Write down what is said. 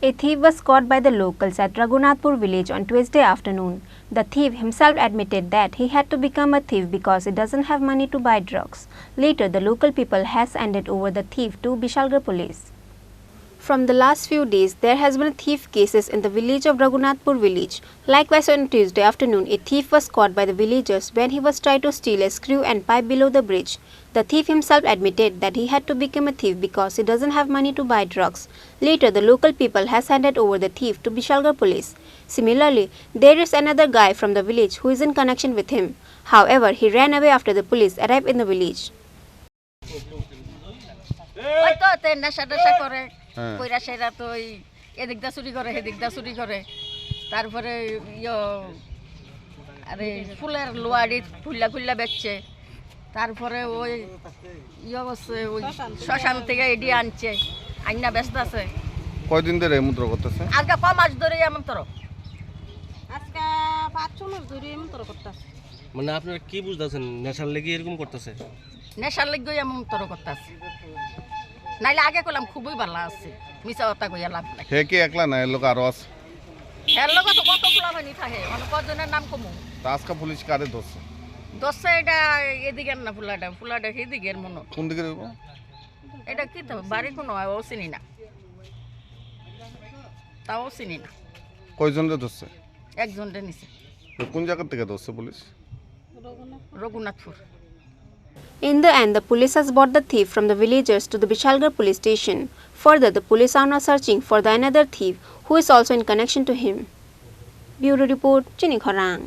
A thief was caught by the locals at Radhunathpur Village on Tuesday afternoon. The thief himself admitted that he had to become a thief because he doesn't have money to buy drugs. Later, the local people has handed over the thief to Vishalgarh police. From the last few days, there has been thief cases in the village of Radhunathpur Village. Likewise, on Tuesday afternoon, a thief was caught by the villagers when he was trying to steal a screw and pipe below the bridge. The thief himself admitted that he had to become a thief because he doesn't have money to buy drugs. Later, the local people has handed over the thief to Vishalgarh police. Similarly, there is another guy from the village who is in connection with him. However, he ran away after the police arrived in the village. কইরা সেরা তো এদিক দা চুরি করে সেদিক দা চুরি করে তারপরে আরে ফুলের লোয়াড়ি খুল্লা খুল্লা বেচছে তারপরে ওই অবশ্যই ওই শ্মশান থেকে এডি আনছে আইনা ব্যস্ত আছে কয়দিন ধরে এমন্ত্র করতেছে আজকে 5 মাস ধরে এমন্ত্র আজকে 5 মাস ধরে এমন্ত্র করতেছে মানে আপনারা কি বুঝতাছেন নেশার লাগি এরকম করতেছে নেশার লাগি এমন্ত্র করতেছে নাইলে আগে কইলাম খুবই ভালো আছে মিছা কথা কইয়া লাভ নাই হে কি একলা না এর লোক আরো আছে এর লোক তো কত ফুলাবানি থাকে মানে কতজনের নাম কমু তা আজকে পুলিশ কারে ধরছে দশে এটা এদিকের না ফুলাটা এদিকের মনে কোন দিকে দেবো এটা কি তো বাড়ি কোনো ও চিনি না তাও চিনি না কয়জনরে ধরছে একজনরে নিছে কোন জায়গা থেকে ধরছে police Raghunathpur In the end, the police has brought the thief from the villagers to the Vishalgarh police station. Further, the police are now searching for the another thief who is also in connection to him. Bureau Report, Chini Khorang.